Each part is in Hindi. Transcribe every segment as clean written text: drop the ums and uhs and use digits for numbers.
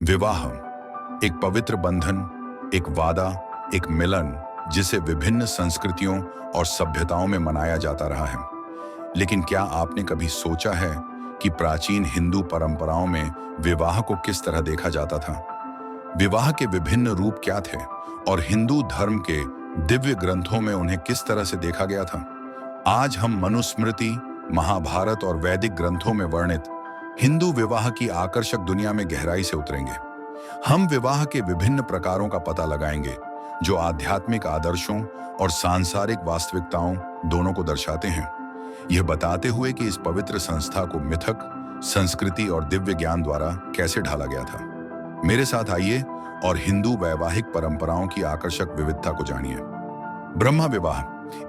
विवाह एक पवित्र बंधन, एक वादा, एक मिलन जिसे विभिन्न संस्कृतियों और सभ्यताओं में मनाया जाता रहा है। लेकिन क्या आपने कभी सोचा है कि प्राचीन हिंदू परंपराओं में विवाह को किस तरह देखा जाता था? विवाह के विभिन्न रूप क्या थे और हिंदू धर्म के दिव्य ग्रंथों में उन्हें किस तरह से देखा गया था? आज हम मनुस्मृति, महाभारत और वैदिक ग्रंथों में वर्णित हिंदू विवाह की आकर्षक दुनिया में गहराई से उतरेंगे। हम विवाह के विभिन्न प्रकारों का पता लगाएंगे जो आध्यात्मिक आदर्शों और सांसारिक वास्तविकताओं दोनों को दर्शाते हैं, यह बताते हुए कि इस पवित्र संस्था को मिथक, संस्कृति और दिव्य ज्ञान द्वारा कैसे ढाला गया था। मेरे साथ आइए और हिंदू वैवाहिक परंपराओं की आकर्षक विविधता को जानिए। ब्रह्म विवाह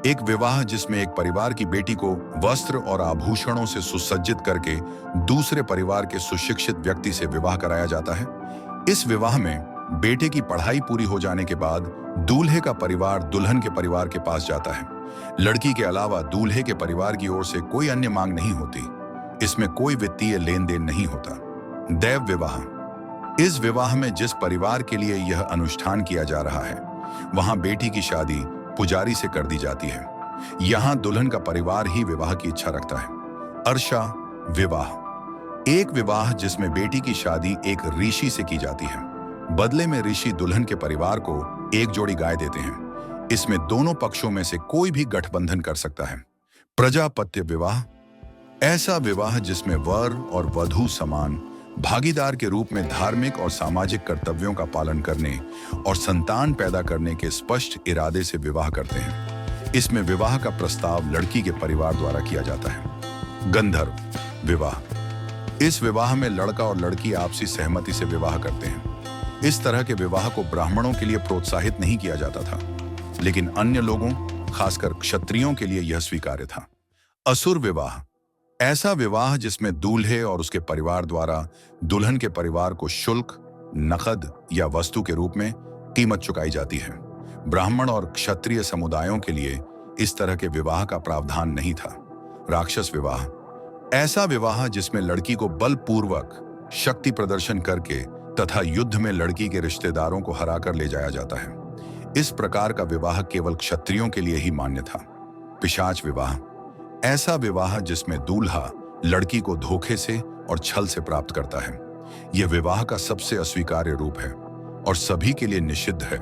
एक विवाह जिसमें एक परिवार की बेटी को वस्त्र और आभूषणों से सुसज्जित करके दूसरे परिवार के सुशिक्षित व्यक्ति से विवाह कराया जाता है। इस विवाह में बेटे की पढ़ाई पूरी हो जाने के बाद दूल्हे का परिवार दुल्हन के परिवार के पास जाता है। लड़की के अलावा दूल्हे के परिवार की ओर से कोई अन्य मांग नहीं होती। इसमें कोई वित्तीय लेन देन नहीं होता। दैव विवाह इस विवाह में जिस परिवार के लिए यह अनुष्ठान किया जा रहा है वहां बेटी की शादी पुजारी से कर दी जाती है। यहां दुल्हन का परिवार ही विवाह की इच्छा रखता है। अर्षा विवाह एक विवाह जिसमें बेटी की शादी एक ऋषि से की जाती है। बदले में ऋषि दुल्हन के परिवार को एक जोड़ी गाय देते हैं। इसमें दोनों पक्षों में से कोई भी गठबंधन कर सकता है। प्रजापत्य विवाह ऐसा विवाह जिसमें वर और वधू समान भागीदार के रूप में धार्मिक और सामाजिक कर्तव्यों का पालन करने और संतान पैदा करने के स्पष्ट इरादे से विवाह करते हैं। इसमें विवाह का प्रस्ताव लड़की के परिवार द्वारा किया जाता है। गंधर्व विवाह इस विवाह में लड़का और लड़की आपसी सहमति से विवाह करते हैं। इस तरह के विवाह को ब्राह्मणों के लिए प्रोत्साहित नहीं किया जाता था, लेकिन अन्य लोगों, खासकर क्षत्रियों के लिए यह स्वीकार्य था। असुर विवाह ऐसा विवाह जिसमें दूल्हे और उसके परिवार द्वारा दुल्हन के परिवार को शुल्क, नकद या वस्तु के रूप में कीमत चुकाई जाती है। ब्राह्मण और क्षत्रिय समुदायों के लिए इस तरह के विवाह का प्रावधान नहीं था। राक्षस विवाह ऐसा विवाह जिसमें लड़की को बलपूर्वक शक्ति प्रदर्शन करके तथा युद्ध में लड़की के रिश्तेदारों को हराकर ले जाया जाता है। इस प्रकार का विवाह केवल क्षत्रियों के लिए ही मान्य था। पिशाच विवाह ऐसा विवाह जिसमें दूल्हा लड़की को धोखे से और छल से प्राप्त करता है। यह विवाह का सबसे अस्वीकार्य रूप है और सभी के लिए निषिद्ध है।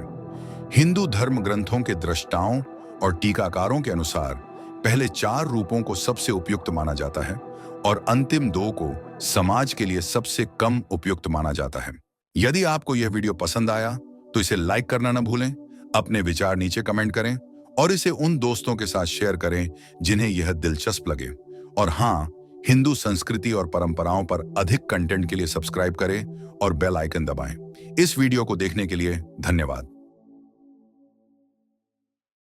हिंदू धर्म ग्रंथों के दृष्टाओं और टीकाकारों के अनुसार पहले 4 रूपों को सबसे उपयुक्त माना जाता है और अंतिम 2 को समाज के लिए सबसे कम उपयुक्त माना जाता है। यदि आपको यह वीडियो पसंद आया तो इसे लाइक करना न भूलें, अपने विचार नीचे कमेंट करें और इसे उन दोस्तों के साथ शेयर करें जिन्हें यह दिलचस्प लगे। और हाँ, हिंदू संस्कृति और परंपराओं पर अधिक कंटेंट के लिए सब्सक्राइब करें और बेल आइकन दबाएं। इस वीडियो को देखने के लिए धन्यवाद।